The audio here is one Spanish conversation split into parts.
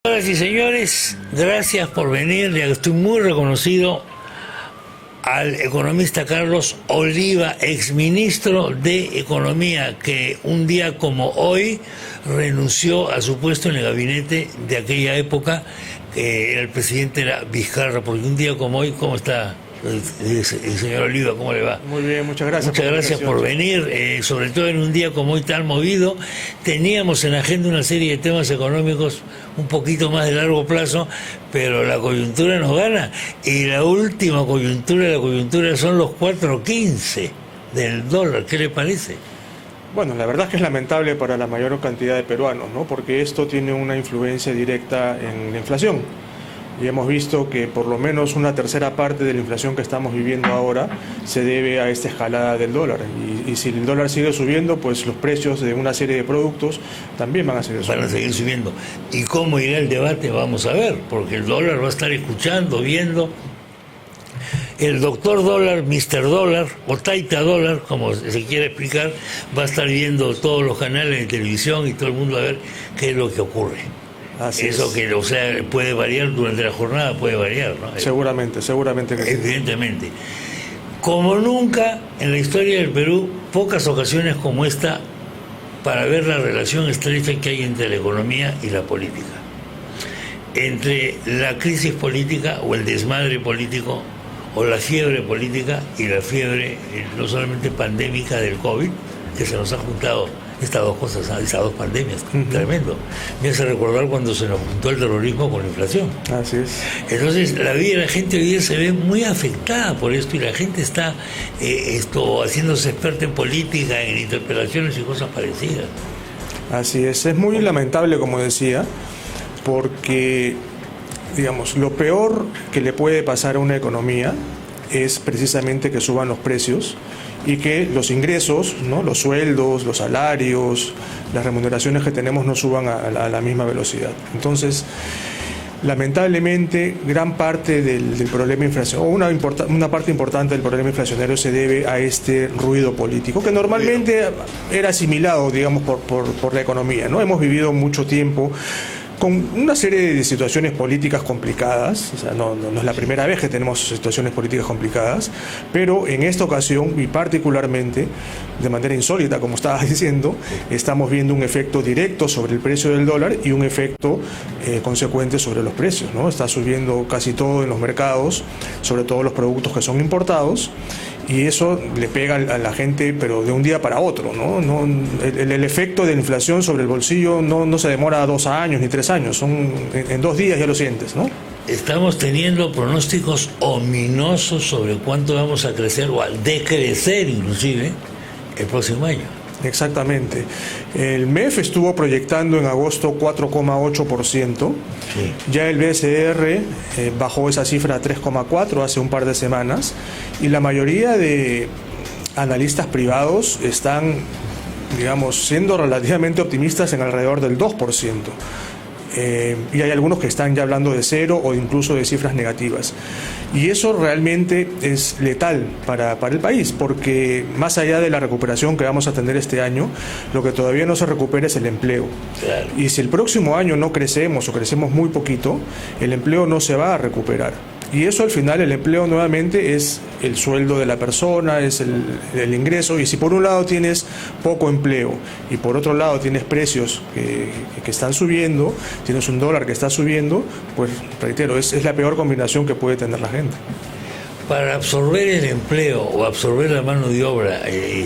Señoras y señores, gracias por venir. Estoy muy reconocido al economista Carlos Oliva, exministro de Economía, que un día como hoy renunció a su puesto en el gabinete de aquella época, que el presidente era Vizcarra, porque un día como hoy, ¿cómo está el señor Oliva? ¿Cómo le va? Muy bien, muchas gracias. Muchas gracias por venir, sobre todo en un día como hoy tan movido. Teníamos en agenda una serie de temas económicos un poquito más de largo plazo, pero la coyuntura nos gana, y la última coyuntura de la coyuntura son los 4.15 del dólar. ¿Qué le parece? Bueno, la verdad es que es lamentable para la mayor cantidad de peruanos, ¿no? Porque esto tiene una influencia directa en la inflación. Y hemos visto que por lo menos una tercera parte de la inflación que estamos viviendo ahora se debe a esta escalada del dólar. Y si el dólar sigue subiendo, pues los precios de una serie de productos también van a seguir subiendo. Van a seguir subiendo. ¿Y cómo irá el debate? Vamos a ver, porque el dólar va a estar escuchando, viendo. El doctor dólar, Mr. Dólar, o Taita Dólar, como se quiere explicar, va a estar viendo todos los canales de televisión y todo el mundo a ver qué es lo que ocurre. Así Eso es. que, o sea, puede variar durante la jornada, puede variar, ¿no? Seguramente que sí. Evidentemente. Como nunca en la historia del Perú, pocas ocasiones como esta para ver la relación estrecha que hay entre la economía y la política. Entre la crisis política o el desmadre político o la fiebre política y la fiebre no solamente pandémica del COVID, que se nos ha juntado estas dos cosas, estas dos pandemias, tremendo. Me hace recordar cuando se nos juntó el terrorismo con la inflación. Así es. Entonces la vida de la gente hoy día se ve muy afectada por esto, y la gente está haciéndose experta en política, en interpelaciones y cosas parecidas. Así es muy lamentable, como decía, porque, digamos, lo peor que le puede pasar a una economía es precisamente que suban los precios y que los ingresos, ¿no?, los sueldos, los salarios, las remuneraciones que tenemos no suban a la misma velocidad. Entonces, lamentablemente, gran parte del problema inflacionario, o una parte importante del problema inflacionario se debe a este ruido político, que normalmente era asimilado, digamos, por la economía, ¿no? Hemos vivido mucho tiempo con una serie de situaciones políticas complicadas. O sea, no es la primera vez que tenemos situaciones políticas complicadas, pero en esta ocasión, y particularmente de manera insólita, como estabas diciendo, estamos viendo un efecto directo sobre el precio del dólar y un efecto consecuente sobre los precios, ¿no? Está subiendo casi todo en los mercados, sobre todo los productos que son importados, y eso le pega a la gente, pero de un día para otro, ¿no? El efecto de la inflación sobre el bolsillo no se demora 2 años ni 3 años, en 2 días ya lo sientes, ¿no? Estamos teniendo pronósticos ominosos sobre cuánto vamos a crecer, o a decrecer inclusive, el próximo año. Exactamente. El MEF estuvo proyectando en agosto 4,8%. Sí. Ya el BCR bajó esa cifra a 3,4% hace un par de semanas. Y la mayoría de analistas privados están, digamos, siendo relativamente optimistas en alrededor del 2%. Y hay algunos que están ya hablando de 0 o incluso de cifras negativas. Y eso realmente es letal para el país, porque más allá de la recuperación que vamos a tener este año, lo que todavía no se recupera es el empleo. Claro. Y si el próximo año no crecemos o crecemos muy poquito, el empleo no se va a recuperar. Y eso, al final, el empleo nuevamente es el sueldo de la persona, es el ingreso. Y si por un lado tienes poco empleo y por otro lado tienes precios que están subiendo, tienes un dólar que está subiendo, pues reitero, es la peor combinación que puede tener la gente. Para absorber el empleo o absorber la mano de obra de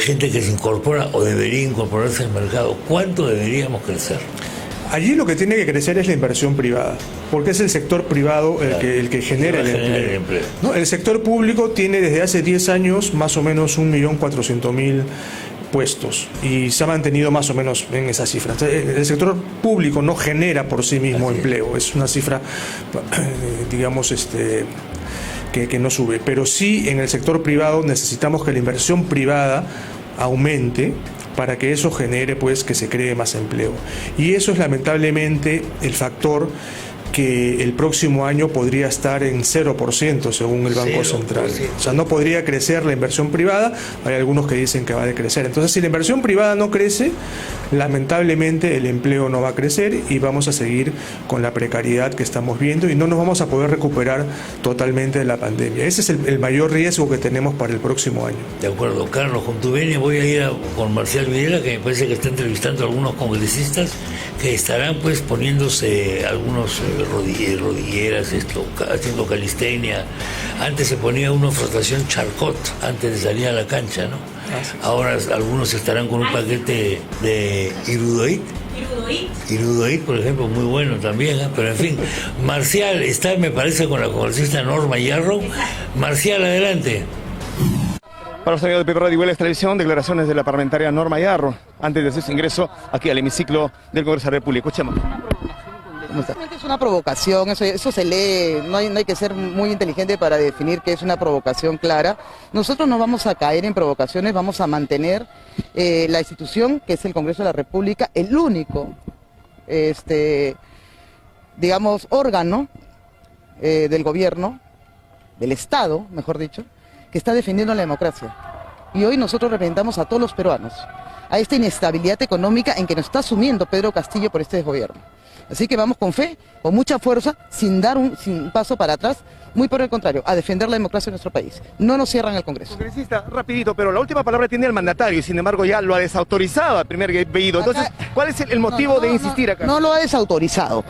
gente que se incorpora o debería incorporarse al mercado, ¿cuánto deberíamos crecer? Allí lo que tiene que crecer es la inversión privada, porque es el sector privado el que genera el empleo. ¿No? El sector público tiene desde hace 10 años más o menos 1.400.000 puestos y se ha mantenido más o menos en esa cifra. El sector público no genera por sí mismo empleo, es una cifra, digamos, que no sube. Pero sí, en el sector privado necesitamos que la inversión privada aumente para que eso genere, pues, que se cree más empleo. Y eso es lamentablemente el factor que el próximo año podría estar en 0% según el Banco Central. O sea, no podría crecer la inversión privada. Hay algunos que dicen que va a decrecer. Entonces, si la inversión privada no crece, lamentablemente el empleo no va a crecer y vamos a seguir con la precariedad que estamos viendo y no nos vamos a poder recuperar totalmente de la pandemia. Ese es el mayor riesgo que tenemos para el próximo año. De acuerdo, Carlos, con tu venia voy a ir con Marcial Videla, que me parece que está entrevistando a algunos congresistas que estarán pues poniéndose algunos rodilleras, haciendo calistenia. Antes se ponía uno frotación charcot antes de salir a la cancha, ¿no? Ahora algunos estarán con un paquete de Irudoit, por ejemplo, muy bueno también, ¿eh? Pero en fin, Marcial está, me parece, con la congresista Norma Yarrow. Marcial, adelante. Para los amigos de Pepe Radio y Vuelas Televisión, declaraciones de la parlamentaria Norma Yarrow antes de hacer su ingreso aquí al hemiciclo del Congreso de la República. Escuchemos. Es una provocación, eso se lee, no hay que ser muy inteligente para definir que es una provocación clara. Nosotros no vamos a caer en provocaciones, vamos a mantener la institución que es el Congreso de la República, el único, digamos, órgano del gobierno, del Estado, mejor dicho, que está defendiendo la democracia. Y hoy nosotros representamos a todos los peruanos, a esta inestabilidad económica en que nos está sumiendo Pedro Castillo por este gobierno. Así que vamos con fe, con mucha fuerza, sin dar un paso para atrás, muy por el contrario, a defender la democracia en nuestro país. No nos cierran el Congreso. Congresista, rapidito, pero la última palabra tiene el mandatario y sin embargo ya lo ha desautorizado al primer veído. Entonces, ¿cuál es el motivo de insistir acá? No lo ha desautorizado.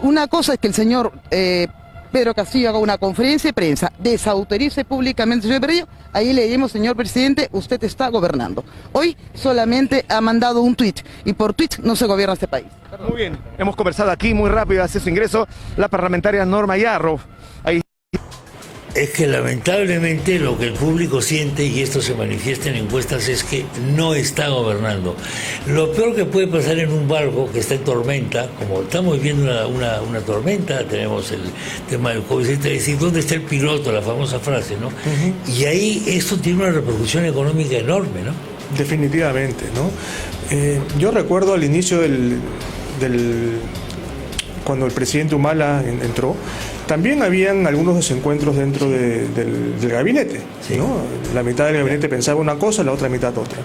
Una cosa es que el señor Pedro Castillo haga una conferencia de prensa, desautorice públicamente al señor Pedro, ahí le diremos, señor presidente, usted está gobernando. Hoy solamente ha mandado un tuit y por tuit no se gobierna este país. Muy bien, hemos conversado aquí muy rápido, hace su ingreso la parlamentaria Norma Yarrow. Ahí. Es que lamentablemente lo que el público siente, y esto se manifiesta en encuestas, es que no está gobernando. Lo peor que puede pasar en un barco que está en tormenta, como estamos viviendo una tormenta, tenemos el tema del COVID, es decir, ¿dónde está el piloto? La famosa frase, ¿no? Y ahí esto tiene una repercusión económica enorme, ¿no? Definitivamente, ¿no? Yo recuerdo al inicio cuando el presidente Humala entró, también habían algunos desencuentros dentro del gabinete, sí, ¿no? La mitad del gabinete pensaba una cosa, la otra mitad otra.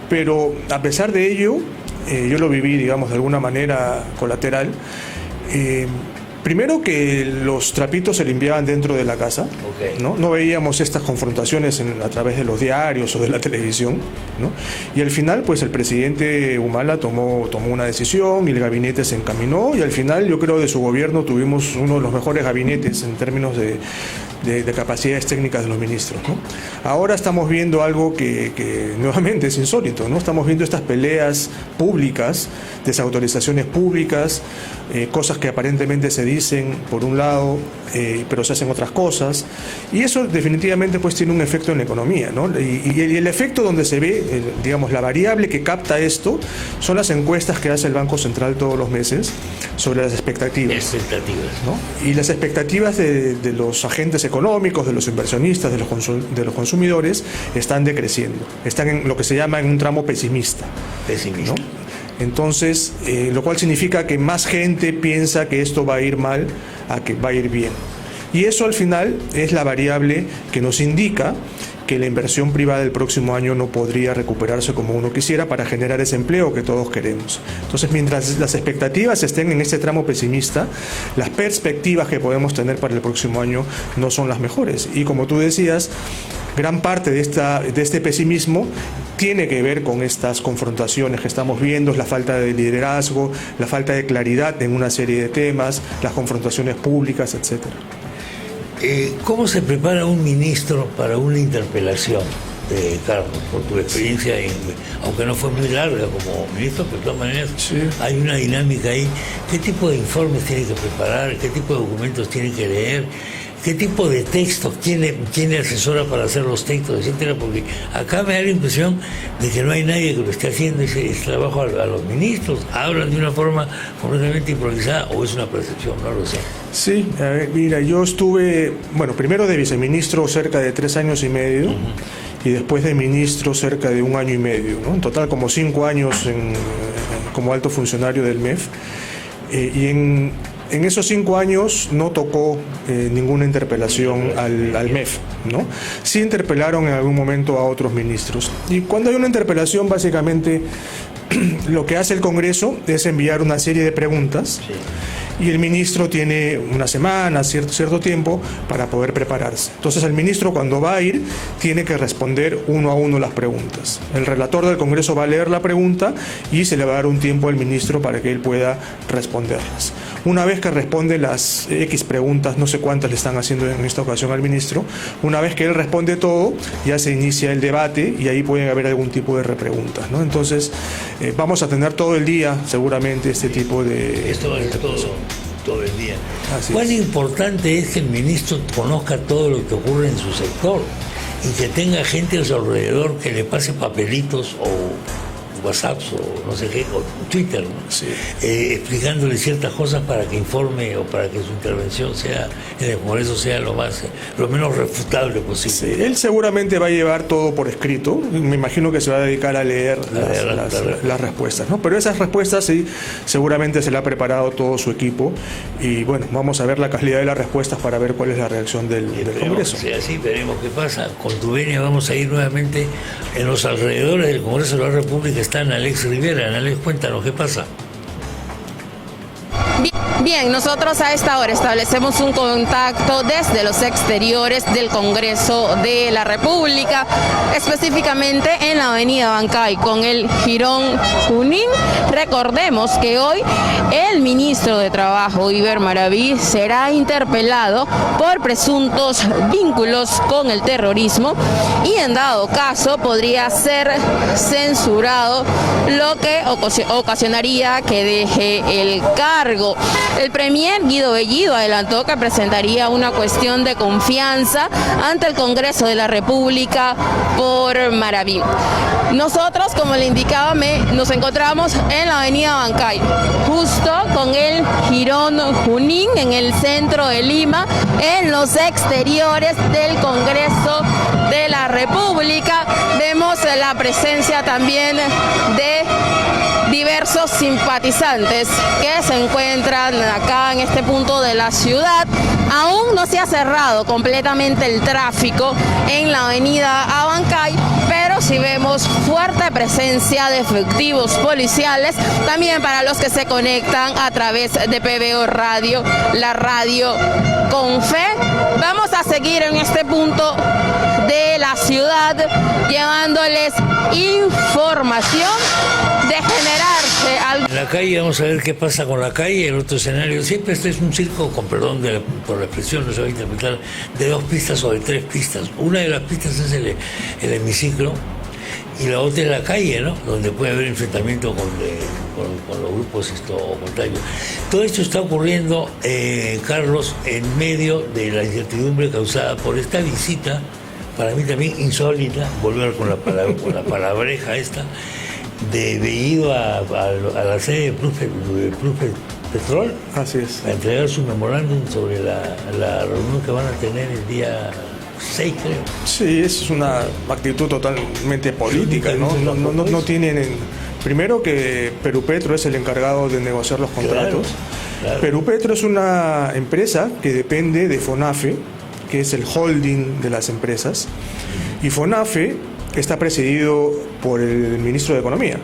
Pero a pesar de ello, yo lo viví, digamos, de alguna manera colateral. Primero que los trapitos se limpiaban dentro de la casa, no veíamos estas confrontaciones a través de los diarios o de la televisión, ¿no? Y al final pues el presidente Humala tomó una decisión y el gabinete se encaminó y al final yo creo de su gobierno tuvimos uno de los mejores gabinetes en términos de capacidades técnicas de los ministros, ¿no? Ahora estamos viendo algo que nuevamente es insólito, ¿no? Estamos viendo estas peleas públicas, desautorizaciones públicas, cosas que aparentemente se dicen por un lado, pero se hacen otras cosas, y eso definitivamente pues tiene un efecto en la economía, ¿no? Y el efecto donde se ve, digamos, la variable que capta esto son las encuestas que hace el Banco Central todos los meses sobre las expectativas, ¿no? Y las expectativas de los agentes económicos, de los inversionistas, de los consumidores, están decreciendo, están en lo que se llama en un tramo pesimista, ¿no? Entonces, lo cual significa que más gente piensa que esto va a ir mal a que va a ir bien. Y eso al final es la variable que nos indica que la inversión privada del próximo año no podría recuperarse como uno quisiera para generar ese empleo que todos queremos. Entonces, mientras las expectativas estén en este tramo pesimista, las perspectivas que podemos tener para el próximo año no son las mejores. Y como tú decías, gran parte de este pesimismo tiene que ver con estas confrontaciones que estamos viendo, la falta de liderazgo, la falta de claridad en una serie de temas, las confrontaciones públicas, etcétera. ¿Cómo se prepara un ministro para una interpelación, Carlos? Por tu experiencia, aunque no fue muy larga como ministro, pero de todas maneras sí, hay una dinámica ahí. ¿Qué tipo de informes tiene que preparar? ¿Qué tipo de documentos tiene que leer? ¿Qué tipo de textos tiene asesora para hacer los textos, etcétera? Porque acá me da la impresión de que no hay nadie que lo esté haciendo ese trabajo a los ministros. Hablan de una forma completamente improvisada, o es una percepción, no lo sé. Sí, a ver, mira, yo estuve, primero de viceministro cerca de 3 años y medio, y después de ministro cerca de 1 año y medio, ¿no? En total como 5 años como alto funcionario del MEF. Y En esos 5 años no tocó ninguna interpelación al MEF, ¿no? Sí interpelaron en algún momento a otros ministros. Y cuando hay una interpelación, básicamente lo que hace el Congreso es enviar una serie de preguntas. Sí. Y el ministro tiene una semana, cierto tiempo para poder prepararse. Entonces el ministro, cuando va a ir, tiene que responder uno a uno las preguntas. El relator del Congreso va a leer la pregunta y se le va a dar un tiempo al ministro para que él pueda responderlas. Una vez que responde las X preguntas, no sé cuántas le están haciendo en esta ocasión al ministro, una vez que él responde todo, ya se inicia el debate y ahí pueden haber algún tipo de repreguntas, ¿no? Entonces vamos a tener todo el día seguramente este tipo de... Esto es todo el día. ¿Cuán importante es que el ministro conozca todo lo que ocurre en su sector y que tenga gente a su alrededor que le pase papelitos o WhatsApps o no sé qué, o Twitter, ¿no? Sí. Explicándole ciertas cosas para que informe o para que su intervención sea en el Congreso sea lo menos refutable posible? Sí, él seguramente va a llevar todo por escrito, me imagino que se va a dedicar a leer las respuestas, ¿no? Pero esas respuestas sí, seguramente se le ha preparado todo su equipo y bueno, vamos a ver la calidad de las respuestas para ver cuál es la reacción del Congreso. Que sea así, veremos qué pasa. Con tu venia vamos a ir nuevamente en los alrededores del Congreso de la República. Está Alex Rivera. Alex, cuéntanos qué pasa. Bien, nosotros a esta hora establecemos un contacto desde los exteriores del Congreso de la República, específicamente en la avenida Bancay con el Jirón Junín. Recordemos que hoy el ministro de Trabajo, Iber Maraví, será interpelado por presuntos vínculos con el terrorismo y en dado caso podría ser censurado, lo que ocasionaría que deje el cargo. El premier Guido Bellido adelantó que presentaría una cuestión de confianza ante el Congreso de la República por Maraví. Nosotros, como le indicaba, nos encontramos en la avenida Bancay, justo con el Jirón Junín, en el centro de Lima, en los exteriores del Congreso de la República. Vemos la presencia también de diversos simpatizantes que se encuentran acá en este punto de la ciudad. Aún no se ha cerrado completamente el tráfico en la avenida Abancay, pero sí vemos fuerte presencia de efectivos policiales, también para los que se conectan a través de PBO Radio, la radio con fe. Vamos a seguir en este punto de la ciudad llevándoles información de generarse algo. En la calle vamos a ver qué pasa con la calle. El otro escenario, siempre este es un circo, con perdón por la expresión, no se va a interpretar, de 2 pistas o de 3 pistas. Una de las pistas es el hemiciclo y la otra es la calle, ¿no? Donde puede haber enfrentamiento con los grupos contrarios. Todo esto está ocurriendo, Carlos, en medio de la incertidumbre causada por esta visita, para mí también insólita, volver con la palabreja esta, de Bellido a la sede de Plus Petrol. Así es. A entregar su memorándum sobre la reunión que van a tener el día 6, creo. Sí, es una actitud totalmente política, ¿no? No tienen... Primero que Perupetro es el encargado de negociar los contratos. Claro. Perupetro es una empresa que depende de FONAFE, que es el holding de las empresas, y FONAFE está presidido por el ministro de Economía.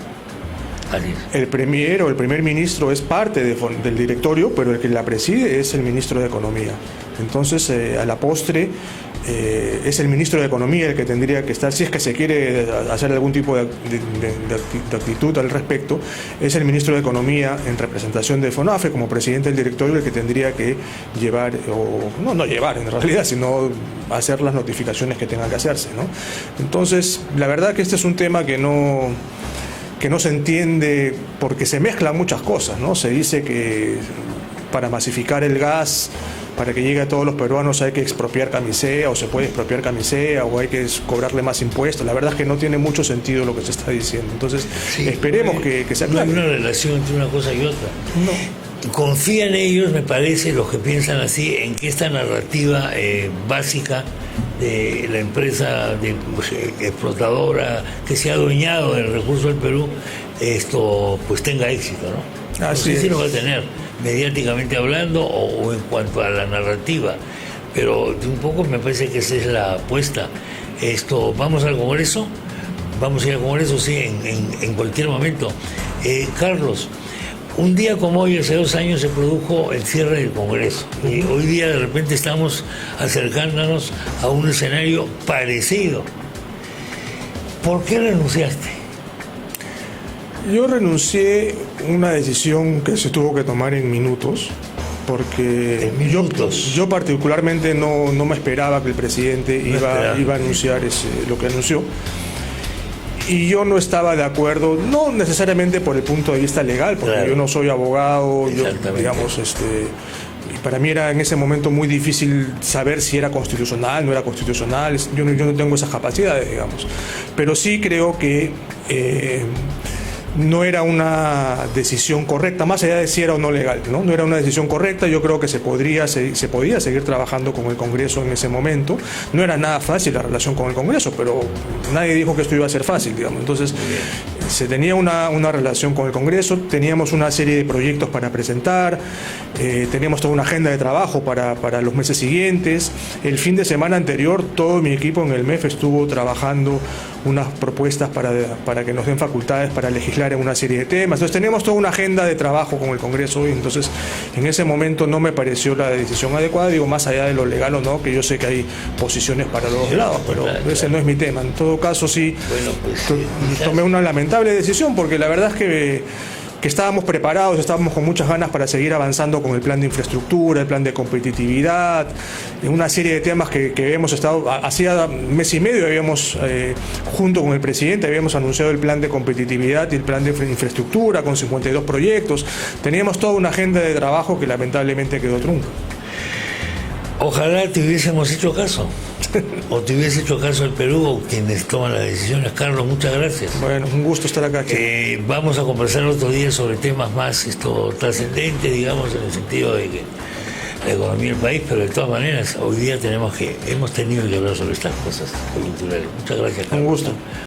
El premier o el primer ministro es parte del directorio, pero el que la preside es el ministro de Economía. Entonces, a la postre, es el ministro de Economía el que tendría que estar, si es que se quiere hacer algún tipo de actitud al respecto, es el ministro de Economía en representación de FONAFE como presidente del directorio el que tendría que llevar, o no llevar en realidad, sino hacer las notificaciones que tengan que hacerse, ¿no? Entonces, la verdad que este es un tema que no se entiende porque se mezclan muchas cosas, ¿no? Se dice que para masificar el gas, para que llegue a todos los peruanos hay que expropiar Camisea, o se puede expropiar Camisea, o hay que cobrarle más impuestos. La verdad es que no tiene mucho sentido lo que se está diciendo. Entonces, sí, esperemos que se aclare. No hay una relación entre una cosa y otra. No. Confían ellos, me parece, los que piensan así, en que esta narrativa básica de la empresa explotadora que se ha adueñado del recurso del Perú, esto pues tenga éxito, ¿no? No sé si lo va a tener, mediáticamente hablando o en cuanto a la narrativa, pero un poco me parece que esa es la apuesta. ¿Vamos al Congreso? Vamos a ir al Congreso, sí, en cualquier momento. Carlos, un día como hoy, hace 2 años, se produjo el cierre del Congreso. Hoy día, de repente, estamos acercándonos a un escenario parecido. ¿Por qué renunciaste? Yo renuncié una decisión que se tuvo que tomar en minutos, porque yo particularmente no me esperaba que el presidente iba a anunciar lo que anunció. Y yo no estaba de acuerdo, no necesariamente por el punto de vista legal, porque yo no soy abogado, y para mí era en ese momento muy difícil saber si era constitucional, no era constitucional, yo no tengo esas capacidades, digamos. Pero sí creo que no era una decisión correcta, más allá de si era o no legal, ¿no? No era una decisión correcta. Yo creo que se podía seguir trabajando con el Congreso en ese momento. No era nada fácil la relación con el Congreso, pero nadie dijo que esto iba a ser fácil, digamos. Entonces, se tenía una relación con el Congreso, teníamos una serie de proyectos para presentar, teníamos toda una agenda de trabajo para los meses siguientes. El fin de semana anterior, todo mi equipo en el MEF estuvo trabajando unas propuestas para que nos den facultades para legislar en una serie de temas. Entonces teníamos toda una agenda de trabajo con el Congreso y entonces en ese momento no me pareció la decisión adecuada, digo, más allá de lo legal o no, que yo sé que hay posiciones para los dos lados, pero ese no es mi tema. En todo caso sí, tomé una lamentable decisión, porque la verdad es que estábamos preparados, estábamos con muchas ganas para seguir avanzando con el plan de infraestructura, el plan de competitividad, una serie de temas que habíamos estado, hacía 1 mes y medio habíamos, junto con el presidente, habíamos anunciado el plan de competitividad y el plan de infraestructura con 52 proyectos. Teníamos toda una agenda de trabajo que lamentablemente quedó trunca. Ojalá te hubiésemos hecho caso, o te hubiese hecho caso el Perú o quienes toman las decisiones. Carlos, muchas gracias. Bueno, un gusto estar acá. Vamos a conversar otro día sobre temas más trascendentes, digamos, en el sentido de que la economía del país, pero de todas maneras, hoy día hemos tenido que hablar sobre estas cosas coyunturales. Muchas gracias, Carlos. Un gusto.